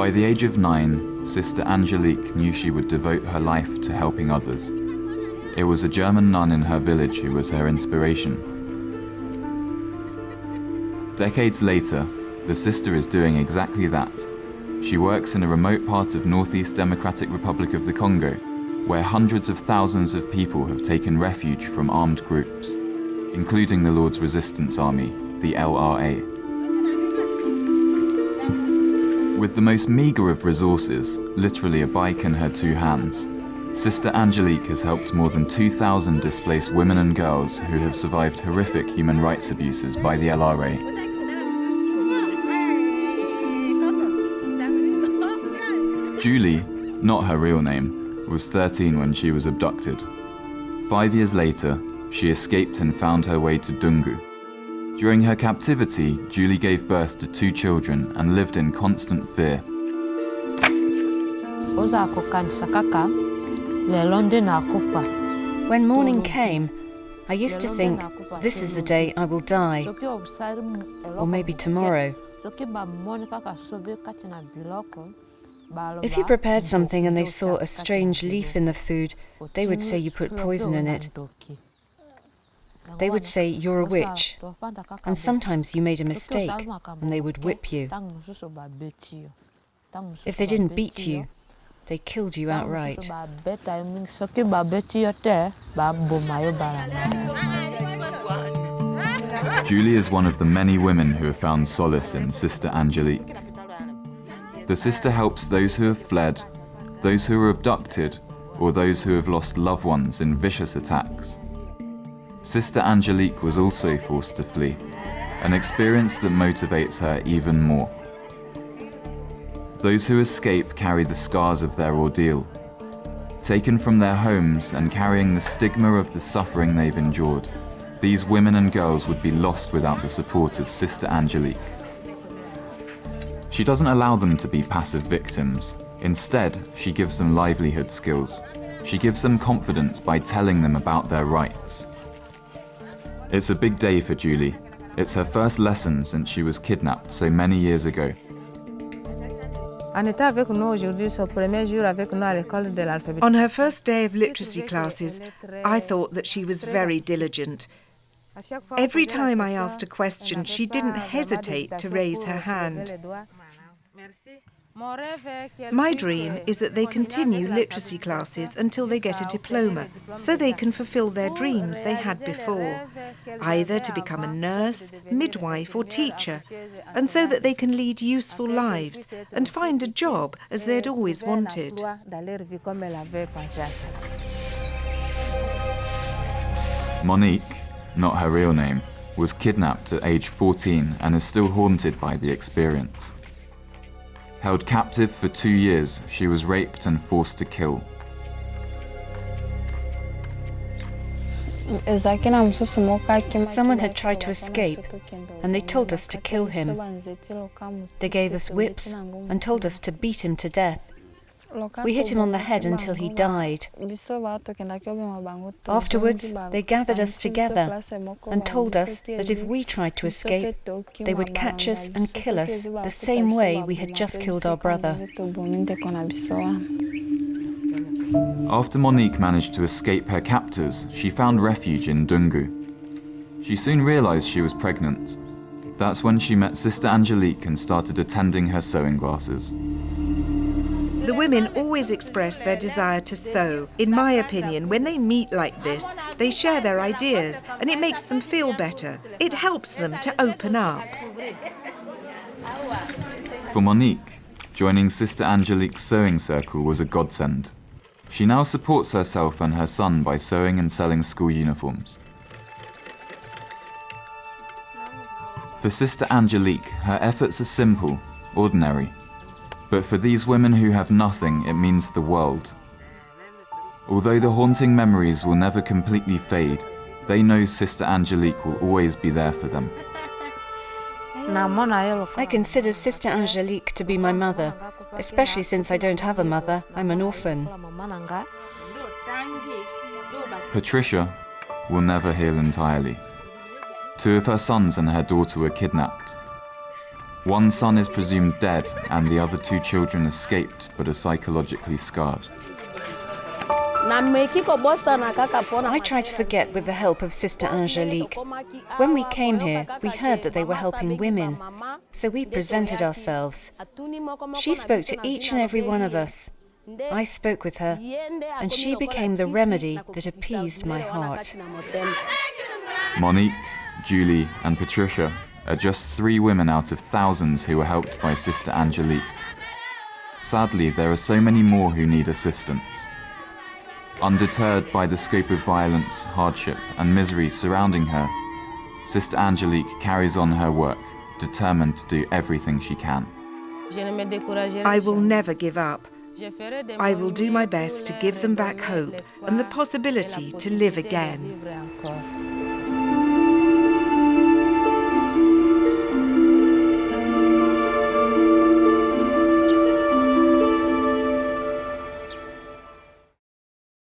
By the age of 9, Sister Angelique knew she would devote her life to helping others. It was a German nun in her village who was her inspiration. Decades later, the sister is doing exactly that. She works in a remote part of Northeast Democratic Republic of the Congo, where hundreds of thousands of people have taken refuge from armed groups, including the Lord's Resistance Army, the LRA. With the most meagre of resources, literally a bike in her 2 hands, Sister Angelique has helped more than 2,000 displaced women and girls who have survived horrific human rights abuses by the LRA. Julie, not her real name, was 13 when she was abducted. 5 years later, she escaped and found her way to Dungu. During her captivity, Julie gave birth to 2 children and lived in constant fear. When morning came, I used to think, this is the day I will die, or maybe tomorrow. If you prepared something and they saw a strange leaf in the food, they would say you put poison in it. They would say you're a witch, and sometimes you made a mistake, and they would whip you. If they didn't beat you, they killed you outright. Julie is one of the many women who have found solace in Sister Angelique. The sister helps those who have fled, those who were abducted, or those who have lost loved ones in vicious attacks. Sister Angelique was also forced to flee, an experience that motivates her even more. Those who escape carry the scars of their ordeal, taken from their homes and carrying the stigma of the suffering they've endured. These women and girls would be lost without the support of Sister Angelique. She doesn't allow them to be passive victims. Instead, she gives them livelihood skills. She gives them confidence by telling them about their rights. It's a big day for Julie. It's her first lesson since she was kidnapped so many years ago. On her first day of literacy classes, I thought that she was very diligent. Every time I asked a question, she didn't hesitate to raise her hand. My dream is that they continue literacy classes until they get a diploma, so they can fulfill their dreams they had before, either to become a nurse, midwife or teacher, and so that they can lead useful lives and find a job as they'd always wanted. Monique, not her real name, was kidnapped at age 14 and is still haunted by the experience. Held captive for 2 years, she was raped and forced to kill. Someone had tried to escape, and they told us to kill him. They gave us whips and told us to beat him to death. We hit him on the head until he died. Afterwards, they gathered us together and told us that if we tried to escape, they would catch us and kill us the same way we had just killed our brother. After Monique managed to escape her captors, she found refuge in Dungu. She soon realized she was pregnant. That's when she met Sister Angelique and started attending her sewing classes. The women always express their desire to sew. In my opinion, when they meet like this, they share their ideas and it makes them feel better. It helps them to open up. For Monique, joining Sister Angelique's sewing circle was a godsend. She now supports herself and her son by sewing and selling school uniforms. For Sister Angelique, her efforts are simple, ordinary. But for these women who have nothing, it means the world. Although the haunting memories will never completely fade, they know Sister Angelique will always be there for them. I consider Sister Angelique to be my mother, especially since I don't have a mother. I'm an orphan. Patricia will never heal entirely. 2 of her sons and her daughter were kidnapped. One son is presumed dead and the other 2 children escaped but are psychologically scarred. I try to forget with the help of Sister Angelique. When we came here, we heard that they were helping women, so we presented ourselves. She spoke to each and every one of us. I spoke with her, and she became the remedy that appeased my heart. Monique, Julie and Patricia are just 3 women out of thousands who were helped by Sister Angelique. Sadly, there are so many more who need assistance. Undeterred by the scope of violence, hardship and misery surrounding her, Sister Angelique carries on her work, determined to do everything she can. I will never give up. I will do my best to give them back hope and the possibility to live again.